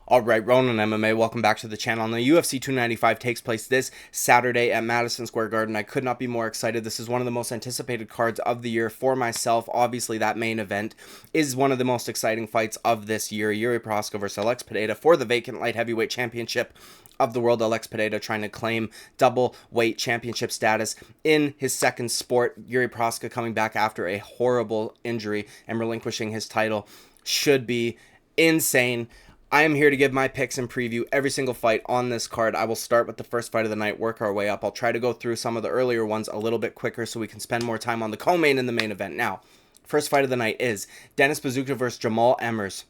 Alright, Ronan MMA, welcome back to the channel. Now, UFC 295 takes place this Saturday at Madison Square Garden. I could not be more excited. This is one of the most anticipated cards of the year for myself. Obviously, that main event is one of the most exciting fights of this year. Yuri Prochazka versus Alex Pereira for the vacant light heavyweight championship of the world. Alex Pereira trying to claim double weight championship status in his second sport. Yuri Prochazka coming back after a horrible injury and relinquishing his title should be insane. I am here to give my picks and preview every single fight on this card. I will start with the first fight of the night, work our way up. I'll try to go through some of the earlier ones a little bit quicker so we can spend more time on the co-main and the main event. Now, first fight of the night is Denis BUZUKJA versus Jamal EMMERS.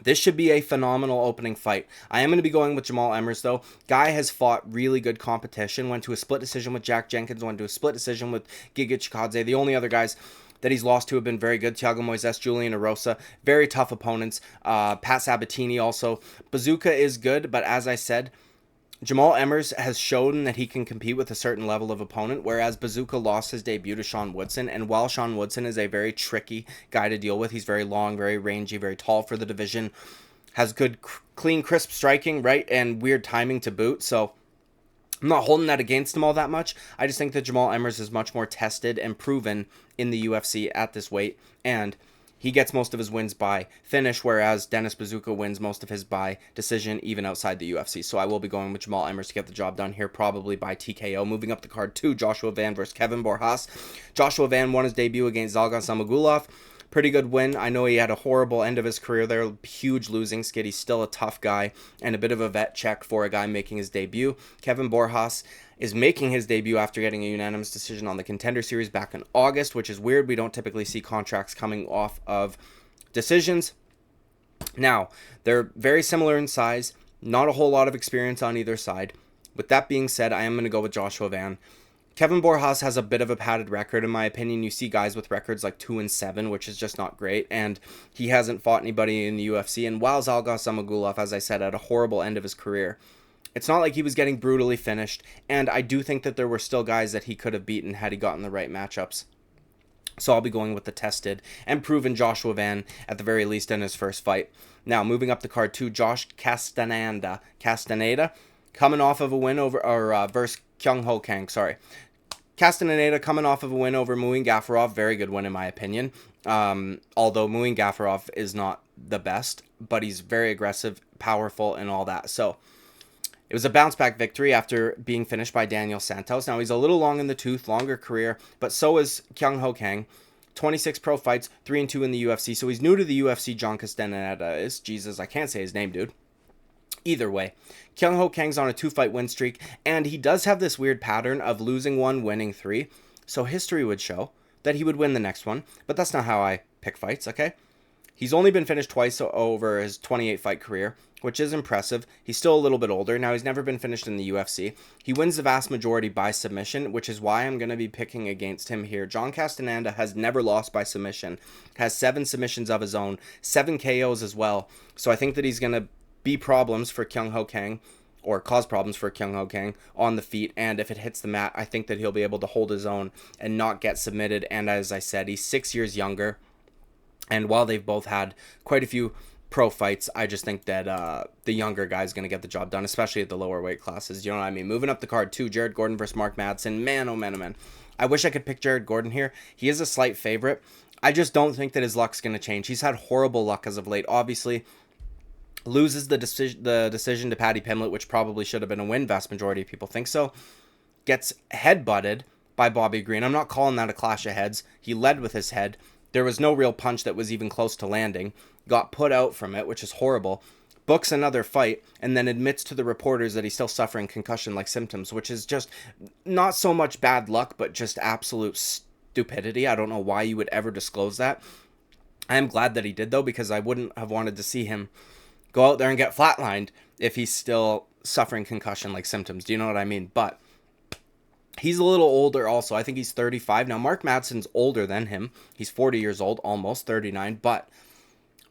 This should be a phenomenal opening fight. I am going to be going with Jamal EMMERS, though. Guy has fought really good competition. Went to a split decision with Jack Jenkins. Went to a split decision with Giga Chikadze. The only other guys that he's lost to have been very good. Thiago Moises, Julian Erosa, very tough opponents. Pat Sabatini also. BUZUKJA is good, but as I said, Jamal EMMERS has shown that he can compete with a certain level of opponent, whereas BUZUKJA lost his debut to Sean Woodson. And while Sean Woodson is a very tricky guy to deal with, he's very long, very rangy, very tall for the division, has good, clean, crisp striking, right, and weird timing to boot. So I'm not holding that against him all that much. I just think that Jamal EMMERS is much more tested and proven in the UFC at this weight, and he gets most of his wins by finish, whereas Denis BUZUKJA wins most of his by decision, even outside the UFC. So I will be going with Jamal EMMERS to get the job done here, probably by TKO. Moving up the card to Joshua Van versus Kevin BORJAS. Joshua Van won his debut against Zhalgan Zhumagulov. Pretty good win. I know he had a horrible end of his career there, huge losing skid. He's still a tough guy and a bit of a vet check for a guy making his debut. Kevin BORJAS is making his debut after getting a unanimous decision on the Contender Series back in August, which is weird. We don't typically see contracts coming off of decisions. Now, they're very similar in size, not a whole lot of experience on either side. With that being said, I am going to go with Joshua Van. Kevin BORJAS has a bit of a padded record, in my opinion. You see guys with records like 2-7, which is just not great, and he hasn't fought anybody in the UFC. And while Zhalgan Zhumagulov, as I said, had a horrible end of his career, it's not like he was getting brutally finished, and I do think that there were still guys that he could have beaten had he gotten the right matchups. So I'll be going with the tested and proven Joshua Van at the very least in his first fight. Now, moving up the card to Josh Castaneda, coming off of a win over, versus Kang, sorry. Castaneda coming off of a win over Muin Gafurov. Very good win in my opinion. Although Muin Gafurov is not the best, but he's very aggressive, powerful, and all that. So it was a bounce back victory after being finished by Daniel Santos. Now he's a little long in the tooth, longer career, but so is Kang. 26 pro fights, 3-2 in the UFC. So he's new to the UFC. John Castaneda is. Jesus, I can't say his name, dude. Either way, Kang's on a 2-fight win streak, and he does have this weird pattern of losing one, winning 3. So history would show that he would win the next one, but that's not how I pick fights, okay? He's only been finished twice over his 28-fight career, which is impressive. He's still a little bit older. Now, he's never been finished in the UFC. He wins the vast majority by submission, which is why I'm going to be picking against him here. John Castaneda has never lost by submission, has 7 submissions of his own, 7 KOs as well. So I think that he's going to be problems for Kang, or cause problems for Kang on the feet, and if it hits the mat, I think that he'll be able to hold his own and not get submitted. And as I said, he's 6 years younger, and while they've both had quite a few pro fights, I just think that the younger guy is going to get the job done, especially at the lower weight classes. You know what I mean? Moving up the card too, Jared Gordon versus Mark Madsen. Man, oh man, oh man. I wish I could pick Jared Gordon here. He is a slight favorite. I just don't think that his luck's going to change. He's had horrible luck as of late, obviously. Loses the decision to Paddy Pimblett, which probably should have been a win. Vast majority of people think so. Gets head-butted by Bobby Green. I'm not calling that a clash of heads. He led with his head. There was no real punch that was even close to landing. Got put out from it, which is horrible. Books another fight, and then admits to the reporters that he's still suffering concussion-like symptoms, which is just not so much bad luck, but just absolute stupidity. I don't know why you would ever disclose that. I am glad that he did, though, because I wouldn't have wanted to see him go out there and get flatlined if he's still suffering concussion-like symptoms. Do you know what I mean? But he's a little older also. I think he's 35. Now, Mark Madsen's older than him. He's 40 years old, almost 39. But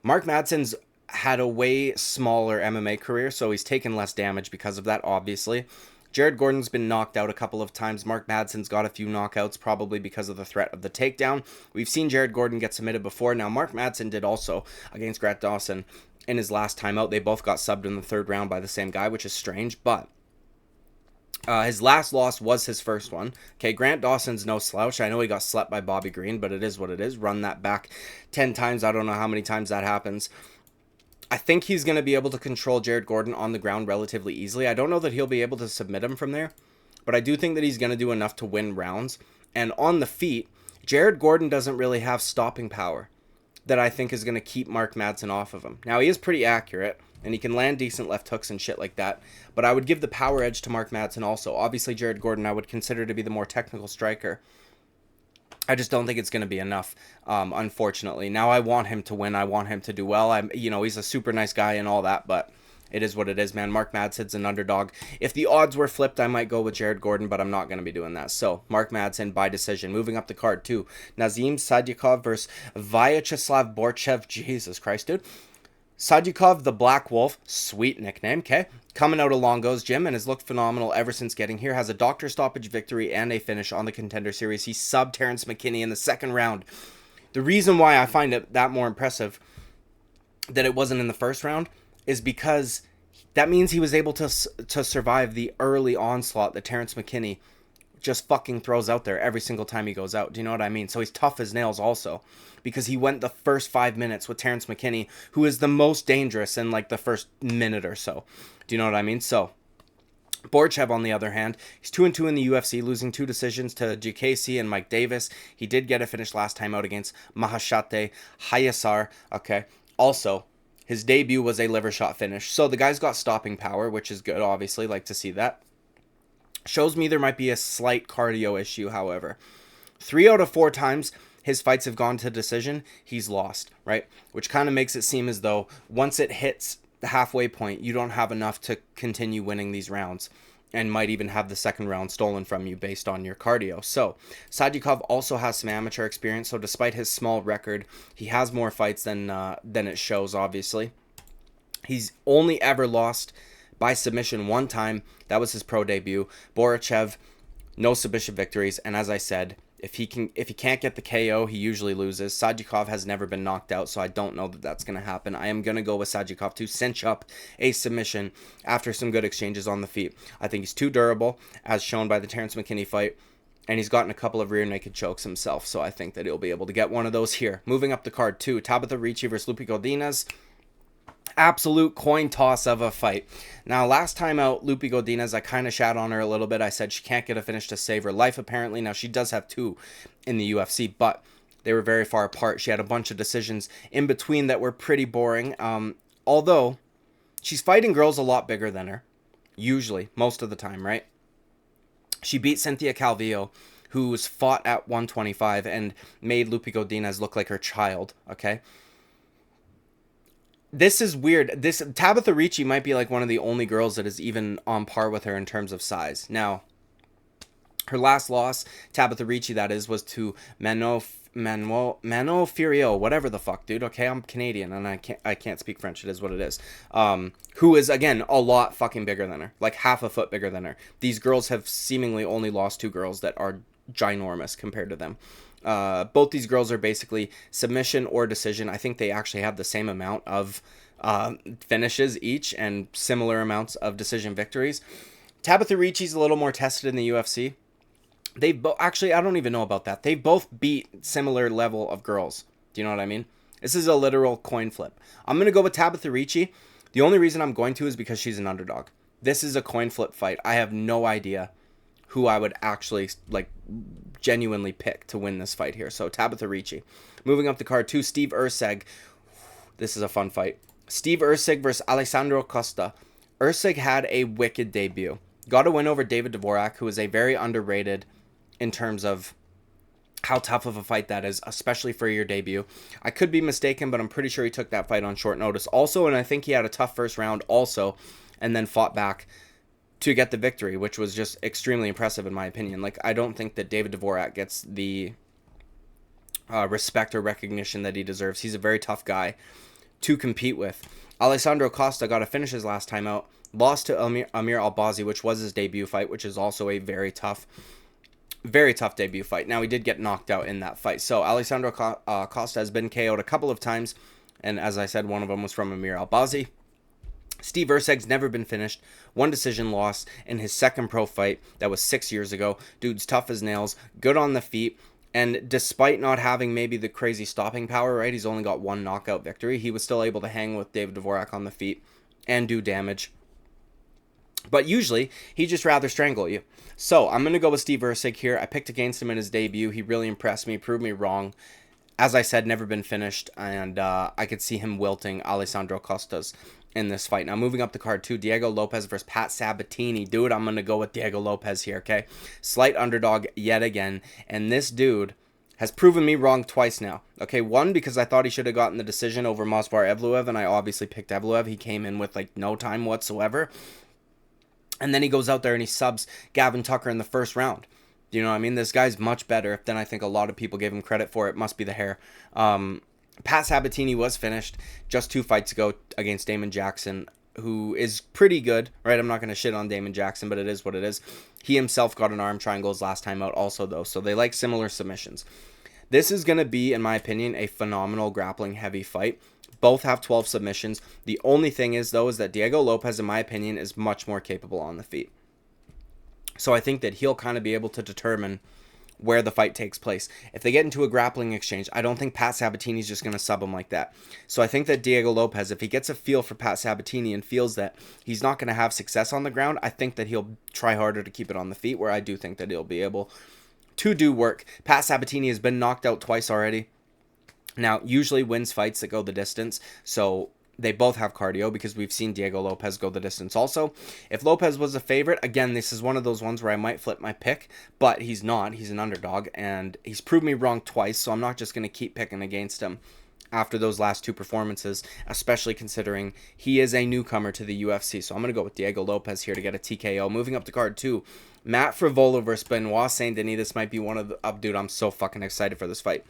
Mark Madsen's had a way smaller MMA career, so he's taken less damage because of that, obviously. Jared Gordon's been knocked out a couple of times. Mark Madsen's got a few knockouts, probably because of the threat of the takedown. We've seen Jared Gordon get submitted before. Now, Mark Madsen did also against Grant Dawson in his last time out. They both got subbed in the 3rd round by the same guy, which is strange, but his last loss was his first one. Okay, Grant Dawson's no slouch. I know he got slept by Bobby Green, but it is what it is. Run that back 10 times. I don't know how many times that happens. I think he's going to be able to control Jared Gordon on the ground relatively easily. I don't know that he'll be able to submit him from there, but I do think that he's going to do enough to win rounds. And on the feet, Jared Gordon doesn't really have stopping power that I think is going to keep Mark Madsen off of him. Now, he is pretty accurate, and he can land decent left hooks and shit like that, but I would give the power edge to Mark Madsen also. Obviously, Jared Gordon I would consider to be the more technical striker. I just don't think it's going to be enough, unfortunately. Now, I want him to win. I want him to do well. He's a super nice guy and all that, but it is what it is, man. Mark Madsen's an underdog. If the odds were flipped, I might go with Jared Gordon, but I'm not going to be doing that. So, Mark Madsen by decision. Moving up the card, too. Nazim Sadykhov versus Vyacheslav Borshchev. Jesus Christ, dude. Sadykhov, the Black Wolf, sweet nickname, okay? Coming out of Longo's gym and has looked phenomenal ever since getting here. Has a doctor stoppage victory and a finish on the Contender Series. He subbed Terrence McKinney in the 2nd round. The reason why I find it that more impressive that it wasn't in the 1st round is because that means he was able to survive the early onslaught that Terrence McKinney just fucking throws out there every single time he goes out. Do you know what I mean? So he's tough as nails also, because he went the first 5 minutes with Terrence McKinney, who is the most dangerous in like the first minute or so. Do you know what I mean? So Borshchev, on the other hand, he's 2-2 in the UFC, losing 2 decisions to GKC and Mike Davis. He did get a finish last time out against Mahashate Hayasar. Okay. Also, his debut was a liver shot finish. So the guy's got stopping power, which is good, obviously. Like to see that. Shows me there might be a slight cardio issue, however. 3 out of 4 times his fights have gone to decision, he's lost, right? Which kind of makes it seem as though once it hits the halfway point, you don't have enough to continue winning these rounds, and might even have the 2nd round stolen from you based on your cardio. So, Sadykhov also has some amateur experience, so despite his small record, he has more fights than it shows, obviously. He's only ever lost by submission 1 time. That was his pro debut. Borshchev, no submission victories, and as I said, if he can't get the KO, he usually loses. Sadykhov has never been knocked out, so I don't know that that's going to happen. I am going to go with Sadykhov to cinch up a submission after some good exchanges on the feet. I think he's too durable, as shown by the Terrence McKinney fight, and he's gotten a couple of rear naked chokes himself, so I think that he'll be able to get one of those here. Moving up the card, too, Tabitha Ricci versus GODINEZ. Absolute coin toss of a fight. Now, last time out, GODINEZ, I kind of shat on her a little bit. I said she can't get a finish to save her life, apparently. Now, she does have 2 in the UFC, but they were very far apart. She had a bunch of decisions in between that were pretty boring. Although, she's fighting girls a lot bigger than her. Usually, most of the time, right? She beat Cynthia Calvillo, who's fought at 125 and made GODINEZ look like her child, okay? This is weird. Tabitha Ricci might be like one of the only girls that is even on par with her in terms of size. Now, her last loss, Tabitha Ricci, that is, was to Mano Furio, whatever the fuck, dude. Okay, I'm Canadian and I can't speak French. It is what it is. Who is, again, a lot fucking bigger than her, like half a foot bigger than her. These girls have seemingly only lost 2 girls that are ginormous compared to them. Both these girls are basically submission or decision. I think they actually have the same amount of finishes each and similar amounts of decision victories. Tabitha Ricci's a little more tested in the UFC. Actually, I don't even know about that. They both beat similar level of girls. Do you know what I mean? This is a literal coin flip. I'm going to go with Tabitha Ricci. The only reason I'm going to is because she's an underdog. This is a coin flip fight. I have no idea who I would actually genuinely pick to win this fight here. So Tabitha Ricci. Moving up the card, too, Steve ERCEG. This is a fun fight. Steve ERCEG versus Alessandro Costa. ERCEG had a wicked debut. Got a win over David Dvorak, who is a very underrated in terms of how tough of a fight that is, especially for your debut. I could be mistaken, but I'm pretty sure he took that fight on short notice also, and I think he had a tough first round also, and then fought back to get the victory, which was just extremely impressive in my opinion. Like, I don't think that David Dvorak gets the respect or recognition that he deserves. He's a very tough guy to compete with. Alessandro Costa got a finish his last time out, lost to Amir Albazi, which was his debut fight, which is also a very tough debut fight. Now, he did get knocked out in that fight. So Alessandro Costa has been KO'd a couple of times. And as I said, one of them was from Amir Albazi. Steve ERCEG's never been finished. One decision loss in his second pro fight. That was 6 years ago. Dude's tough as nails. Good on the feet. And despite not having maybe the crazy stopping power, right? He's only got one knockout victory. He was still able to hang with David Dvorak on the feet and do damage. But usually, he'd just rather strangle you. So, I'm going to go with Steve ERCEG here. I picked against him in his debut. He really impressed me, proved me wrong. As I said, never been finished. And I could see him wilting Alessandro Costas in this fight. Now, moving up the card, too, Diego Lopes versus Pat Sabatini. Dude, I'm going to go with Diego Lopes here, okay? Slight underdog yet again. And this dude has proven me wrong twice now. Okay, one, because I thought he should have gotten the decision over Movsar Evloev, and I obviously picked Evloev. He came in with, like, no time whatsoever. And then he goes out there and he subs Gavin Tucker in the first round. You know what I mean? This guy's much better than I think a lot of people gave him credit for. It must be the hair. Pat Sabatini was finished just 2 fights ago against Damon Jackson, who is pretty good, right? I'm not going to shit on Damon Jackson, but it is what it is. He himself got an arm triangle his last time out also, though, so they like similar submissions. This is going to be, in my opinion, a phenomenal grappling heavy fight. Both have 12 submissions. The only thing is, though, is that Diego Lopes, in my opinion, is much more capable on the feet. So I think that he'll kind of be able to determine where the fight takes place. If they get into a grappling exchange, I don't think Pat Sabatini's just going to sub him like that. So I think that Diego Lopes, if he gets a feel for Pat Sabatini and feels that he's not going to have success on the ground, I think that he'll try harder to keep it on the feet, where I do think that he'll be able to do work. Pat Sabatini has been knocked out twice already. Now, usually wins fights that go the distance, so they both have cardio, because we've seen Diego Lopes go the distance also. If Lopes was a favorite, again, this is one of those ones where I might flip my pick, but he's not. He's an underdog, and he's proved me wrong twice, so I'm not just going to keep picking against him after those last 2 performances, especially considering he is a newcomer to the UFC. So I'm going to go with Diego Lopes here to get a TKO. Moving up the card, too, Matt Frevola versus Benoit Saint-Denis. This might be one of the... dude, I'm so fucking excited for this fight.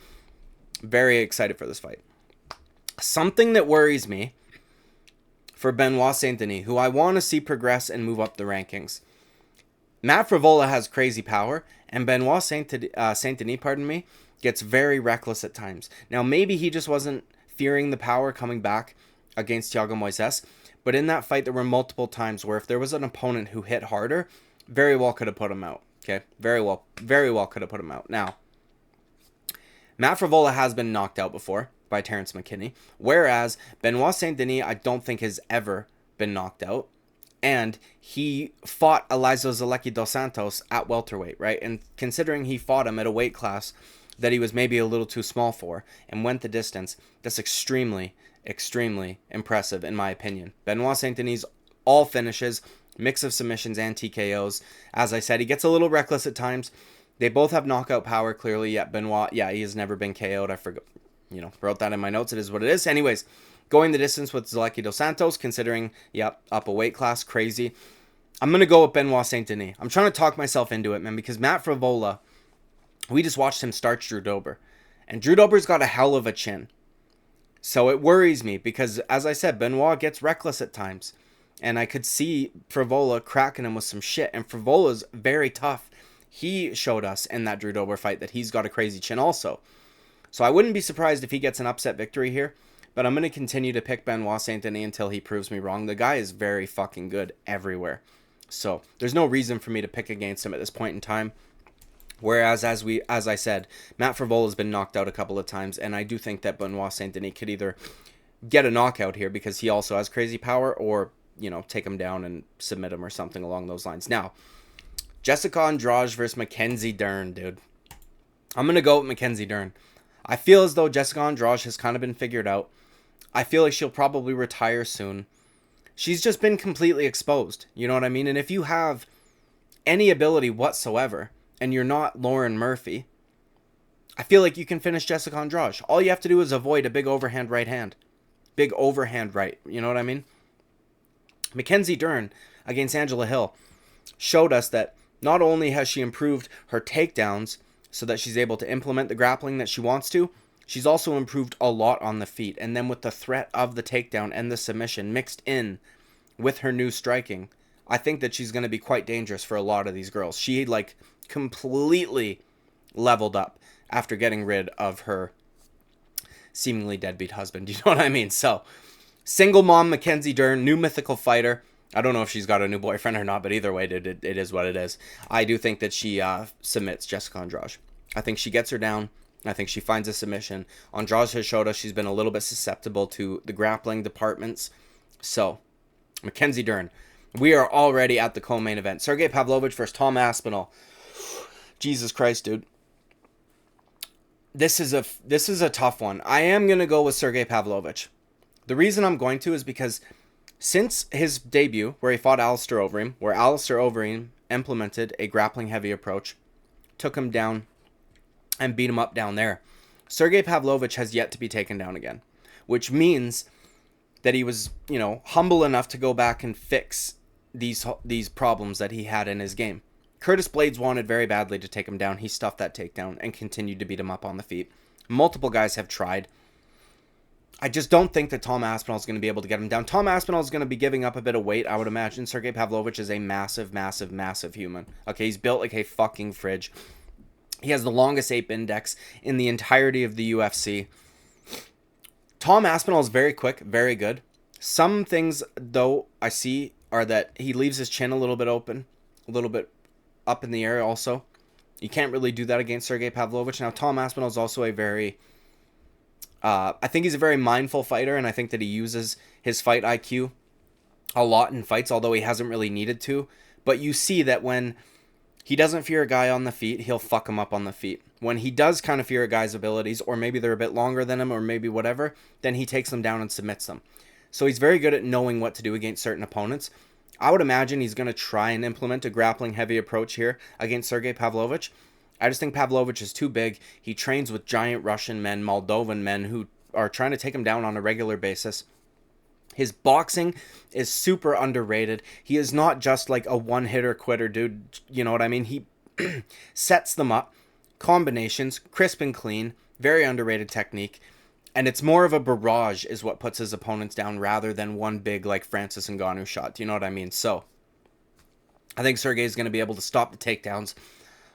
Very excited for this fight. Something that worries me for Benoit Saint-Denis, who I want to see progress and move up the rankings. Matt Frevola has crazy power, and Benoit Saint-Denis, gets very reckless at times. Now, maybe he just wasn't fearing the power coming back against Thiago Moises, but in that fight, there were multiple times where if there was an opponent who hit harder, very well could have put him out. Okay, very well could have put him out. Now, Matt Frevola has been knocked out before by Terrence McKinney, whereas Benoit Saint-Denis I don't think has ever been knocked out, and he fought Elizeu Zaleski dos Santos at welterweight, right? And considering he fought him at a weight class that he was maybe a little too small for and went the distance, that's extremely, extremely impressive in my opinion. Benoit Saint-Denis, all finishes, mix of submissions and TKOs. As I said, he gets a little reckless at times. They both have knockout power, clearly, yet Benoit, yeah, he has never been KO'd. I forgot, wrote that in my notes. It is what it is. Anyways, going the distance with Zaleski dos Santos, considering, yep, up a weight class, crazy. I'm going to go with Benoit Saint-Denis. I'm trying to talk myself into it, man, because Matt Frevola, we just watched him starch Drew Dober. And Drew Dober's got a hell of a chin. So it worries me because, as I said, Benoit gets reckless at times. And I could see Frevola cracking him with some shit. And Frevola's very tough. He showed us in that Drew Dober fight that he's got a crazy chin also. So I wouldn't be surprised if he gets an upset victory here. But I'm going to continue to pick Benoit Saint-Denis until he proves me wrong. The guy is very fucking good everywhere. So there's no reason for me to pick against him at this point in time. Whereas, as I said, Matt Frevola has been knocked out a couple of times. And I do think that Benoit Saint-Denis could either get a knockout here because he also has crazy power, or, take him down and submit him or something along those lines. Now, Jessica Andrade versus Mackenzie Dern, dude. I'm going to go with Mackenzie Dern. I feel as though Jessica Andrade has kind of been figured out. I feel like she'll probably retire soon. She's just been completely exposed. You know what I mean? And if you have any ability whatsoever, and you're not Lauren Murphy, I feel like you can finish Jessica Andrade. All you have to do is avoid a big overhand right hand. Big overhand right. You know what I mean? Mackenzie Dern against Angela Hill showed us that not only has she improved her takedowns so that she's able to implement the grappling that she wants to, she's also improved a lot on the feet. And then with the threat of the takedown and the submission mixed in with her new striking, I think that she's going to be quite dangerous for a lot of these girls. She, completely leveled up after getting rid of her seemingly deadbeat husband. You know what I mean? So, single mom Mackenzie Dern, new mythical fighter. I don't know if she's got a new boyfriend or not, but either way, it is what it is. I do think that she submits Jessica Andrade. I think she gets her down. I think she finds a submission. Andrade has showed us she's been a little bit susceptible to the grappling departments. So, Mackenzie Dern. We are already at the co-main event. Sergey Pavlovich versus Tom Aspinall. Jesus Christ, dude. This is a tough one. I am going to go with Sergey Pavlovich. The reason I'm going to is because since his debut, where he fought Alistair Overeem, where Alistair Overeem implemented a grappling-heavy approach, took him down, and beat him up down there, Sergey Pavlovich has yet to be taken down again, which means that he was, you know, humble enough to go back and fix these problems that he had in his game. Curtis Blades wanted very badly to take him down. He stuffed that takedown and continued to beat him up on the feet. Multiple guys have tried. I just don't think that Tom Aspinall is going to be able to get him down. Tom Aspinall is going to be giving up a bit of weight, I would imagine. Sergey Pavlovich is a massive, massive, massive human. Okay, he's built like a fucking fridge. He has the longest ape index in the entirety of the UFC. Tom Aspinall is very quick, very good. Some things, though, I see are that he leaves his chin a little bit open, a little bit up in the air also. You can't really do that against Sergey Pavlovich. Now, Tom Aspinall is also a very... I think he's a very mindful fighter, and I think that he uses his fight IQ a lot in fights, although he hasn't really needed to. But you see that when he doesn't fear a guy on the feet, he'll fuck him up on the feet. When he does kind of fear a guy's abilities, or maybe they're a bit longer than him, or maybe whatever, then he takes them down and submits them. So he's very good at knowing what to do against certain opponents. I would imagine he's going to try and implement a grappling-heavy approach here against Sergey Pavlovich. I just think Pavlovich is too big. He trains with giant Russian men, Moldovan men who are trying to take him down on a regular basis. His boxing is super underrated. He is not just like a one-hitter quitter, dude. You know what I mean? He sets them up. Combinations, crisp and clean. Very underrated technique. And it's more of a barrage is what puts his opponents down rather than one big like Francis Ngannou shot. Do you know what I mean? So I think Sergey is going to be able to stop the takedowns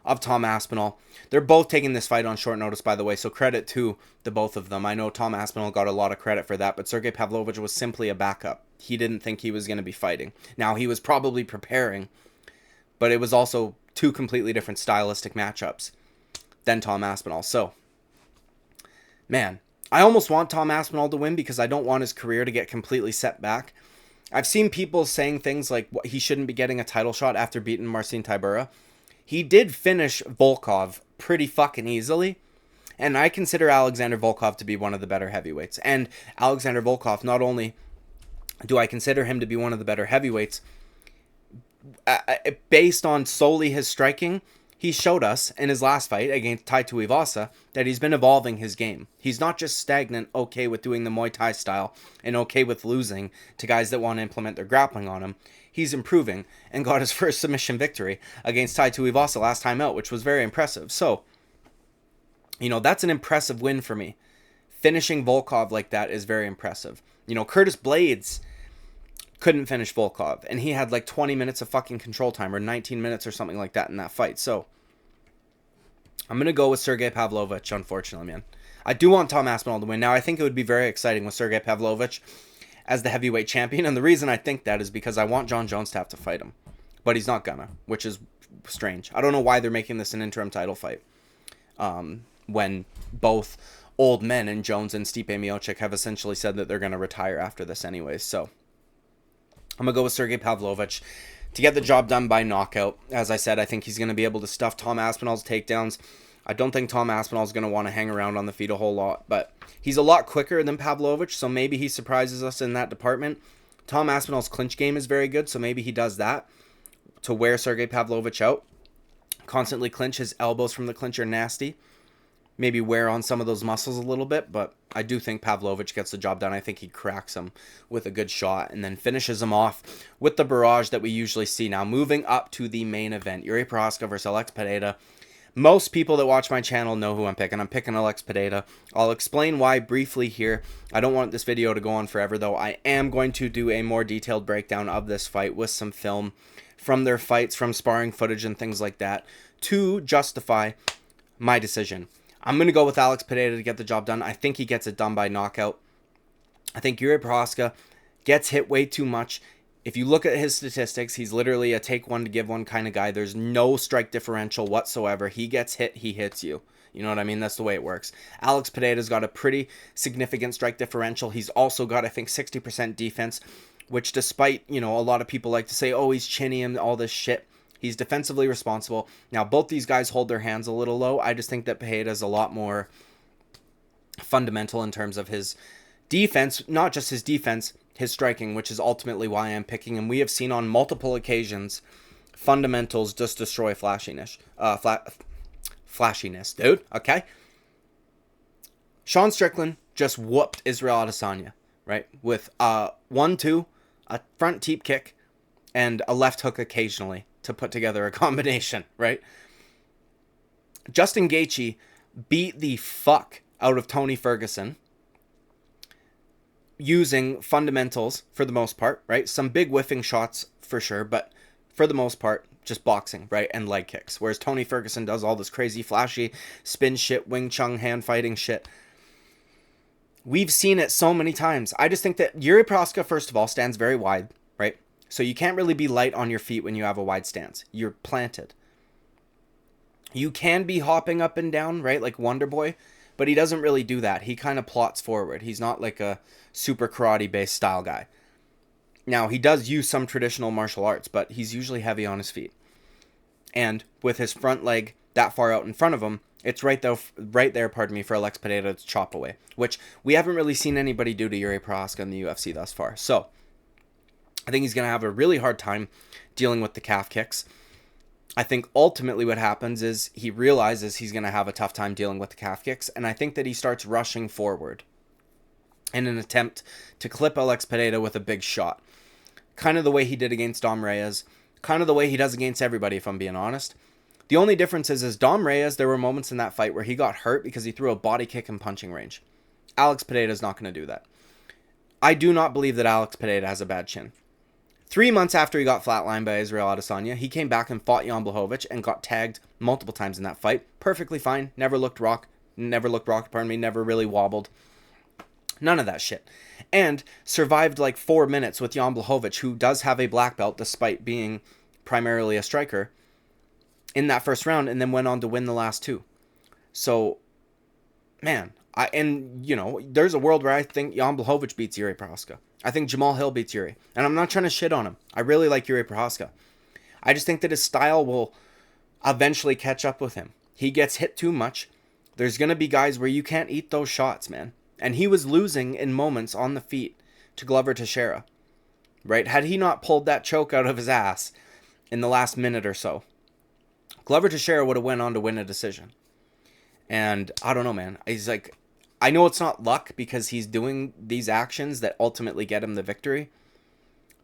of Tom Aspinall. They're both taking this fight on short notice, by the way, so credit to the both of them. I know Tom Aspinall got a lot of credit for that, but Sergey Pavlovich was simply a backup. He didn't think he was going to be fighting. Now, he was probably preparing, but it was also two completely different stylistic matchups than Tom Aspinall. So, man, I almost want Tom Aspinall to win because I don't want his career to get completely set back. I've seen people saying things like he shouldn't be getting a title shot after beating Marcin Tybura. He did finish Volkov pretty fucking easily, and I consider Alexander Volkov to be one of the better heavyweights. And Alexander Volkov, not only do I consider him to be one of the better heavyweights, based on solely his striking, he showed us in his last fight against Tai Tuivasa that he's been evolving his game. He's not just stagnant, okay with doing the Muay Thai style, and okay with losing to guys that want to implement their grappling on him. He's improving and got his first submission victory against Tai Tuivasa last time out, which was very impressive. So, you know, that's an impressive win for me. Finishing Volkov like that is very impressive. You know, Curtis Blades couldn't finish Volkov, and he had like 20 minutes of fucking control time, or 19 minutes or something like that in that fight. So, I'm going to go with Sergey Pavlovich, unfortunately, man. I do want Tom Aspinall to win. Now, I think it would be very exciting with Sergey Pavlovich as the heavyweight champion, and the reason I think that is because I want John Jones to have to fight him, but he's not gonna, which is strange. I don't know why they're making this an interim title fight when both old men in Jones and Stipe Miocic have essentially said that they're gonna retire after this anyways. So I'm gonna go with Sergey Pavlovich to get the job done by knockout. As I said, I think he's gonna be able to stuff Tom Aspinall's takedowns. I don't think Tom Aspinall is going to want to hang around on the feet a whole lot, but he's a lot quicker than Pavlovich, so maybe he surprises us in that department. Tom Aspinall's clinch game is very good, so maybe he does that to wear Sergey Pavlovich out. Constantly clinch. His elbows from the clinch are nasty. Maybe wear on some of those muscles a little bit, but I do think Pavlovich gets the job done. I think he cracks him with a good shot and then finishes him off with the barrage that we usually see. Now, moving up to the main event, Yuri Prochazka versus Alex Pereira. Most people that watch my channel know who I'm picking. I'm picking Alex Pereira. I'll explain why briefly here. I don't want this video to go on forever, though. I am going to do a more detailed breakdown of this fight with some film from their fights, from sparring footage and things like that to justify my decision. I'm going to go with Alex Pereira to get the job done. I think he gets it done by knockout. I think Jiri Prochazka gets hit way too much. If you look at his statistics, he's literally a take one to give one kind of guy. There's no strike differential whatsoever. He gets hit, he hits you. You know what I mean? That's the way it works. Alex Pereira's got a pretty significant strike differential. He's also got, I think, 60% defense, which despite, you know, a lot of people like to say, oh, he's chinny and all this shit, he's defensively responsible. Now, both these guys hold their hands a little low. I just think that Pereira's a lot more fundamental in terms of his defense, not just his defense, his striking, which is ultimately why I'm picking him. We have seen on multiple occasions fundamentals just destroy flashiness. Flashiness, dude, okay? Sean Strickland just whooped Israel Adesanya, right? With 1-2, a front teep kick, and a left hook occasionally to put together a combination, right? Justin Gaethje beat the fuck out of Tony Ferguson using fundamentals for the most part, right? Some big whiffing shots for sure, but for the most part, just boxing, right? And leg kicks. Whereas Tony Ferguson does all this crazy, flashy spin shit, Wing Chun hand fighting shit. We've seen it so many times. I just think that Jiri Prochazka, first of all, stands very wide, right? So you can't really be light on your feet when you have a wide stance. You're planted. You can be hopping up and down, right? Like Wonder Boy. But he doesn't really do that. He kind of plots forward. He's not like a super karate-based style guy. Now, he does use some traditional martial arts, but he's usually heavy on his feet. And with his front leg that far out in front of him, it's right there, for Alex Pereira to chop away, which we haven't really seen anybody do to Jiri Prochazka in the UFC thus far. So, I think he's going to have a really hard time dealing with the calf kicks. I think ultimately what happens is he realizes he's going to have a tough time dealing with the calf kicks, and I think that he starts rushing forward in an attempt to clip Alex Pereira with a big shot. Kind of the way he did against Dom Reyes, kind of the way he does against everybody, if I'm being honest. The only difference is Dom Reyes, there were moments in that fight where he got hurt because he threw a body kick in punching range. Alex Pereira is not going to do that. I do not believe that Alex Pereira has a bad chin. 3 months after he got flatlined by Israel Adesanya, he came back and fought Jan Blachowicz and got tagged multiple times in that fight. Perfectly fine. Never looked rocked, never really wobbled. None of that shit. And survived like 4 minutes with Jan Blachowicz, who does have a black belt despite being primarily a striker, in that first round, and then went on to win the last 2. So, man, there's a world where I think Jan Blachowicz beats Jiri Prochazka. I think Jamal Hill beats Jiri. And I'm not trying to shit on him. I really like Jiri Prochazka. I just think that his style will eventually catch up with him. He gets hit too much. There's going to be guys where you can't eat those shots, man. And he was losing in moments on the feet to Glover Teixeira, right? Had he not pulled that choke out of his ass in the last minute or so, Glover Teixeira would have went on to win a decision. And I don't know, man. He's like, I know it's not luck because he's doing these actions that ultimately get him the victory.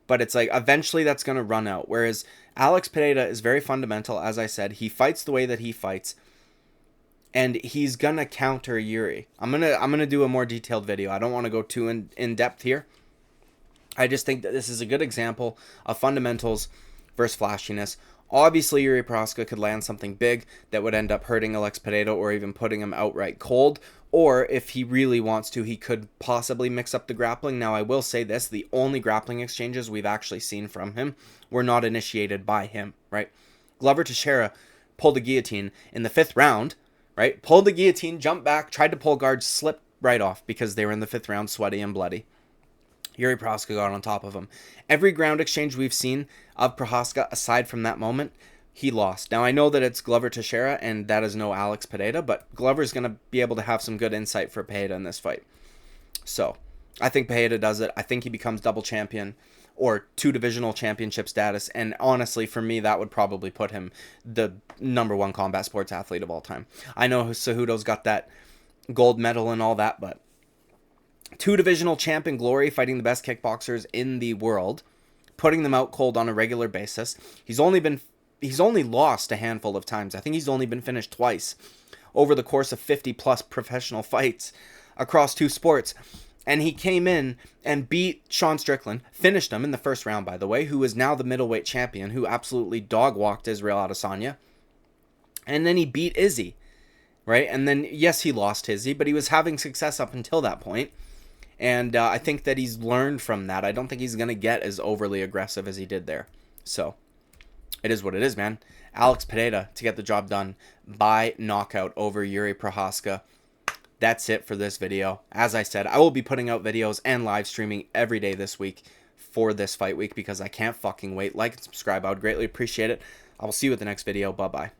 But it's like, eventually that's going to run out. Whereas Alex Pereira is very fundamental, as I said. He fights the way that he fights. And he's going to counter Jiri. I'm gonna do a more detailed video. I don't want to go too in depth here. I just think that this is a good example of fundamentals versus flashiness. Obviously, Jiri Prochazka could land something big that would end up hurting Alex Pereira or even putting him outright cold. Or if he really wants to, he could possibly mix up the grappling. Now, I will say this. The only grappling exchanges we've actually seen from him were not initiated by him, right? Glover Teixeira pulled a guillotine in the 5th round, right? Pulled the guillotine, jumped back, tried to pull guard, slipped right off because they were in the 5th round, sweaty and bloody. Jiri Prochazka got on top of him. Every ground exchange we've seen of Prochazka, aside from that moment, he lost. Now, I know that it's Glover Teixeira, and that is no Alex Pereira, but Glover's going to be able to have some good insight for Pereira in this fight. So, I think Pereira does it. I think he becomes double champion or 2 divisional championship status, and honestly, for me, that would probably put him the #1 combat sports athlete of all time. I know Cejudo's got that gold medal and all that, but 2 divisional champ in glory, fighting the best kickboxers in the world, putting them out cold on a regular basis. He's only lost a handful of times. I think he's only been finished twice over the course of 50-plus professional fights across 2 sports. And he came in and beat Sean Strickland, finished him in the 1st round, by the way, who is now the middleweight champion, who absolutely dog-walked Israel Adesanya. And then he beat Izzy, right? And then, yes, he lost Izzy, but he was having success up until that point. And I think that he's learned from that. I don't think he's going to get as overly aggressive as he did there. So, it is what it is, man. Alex Pereira to get the job done by knockout over Yuri Prochazka. That's it for this video. As I said, I will be putting out videos and live streaming every day this week for this fight week because I can't fucking wait. Like and subscribe. I would greatly appreciate it. I will see you at the next video. Bye-bye.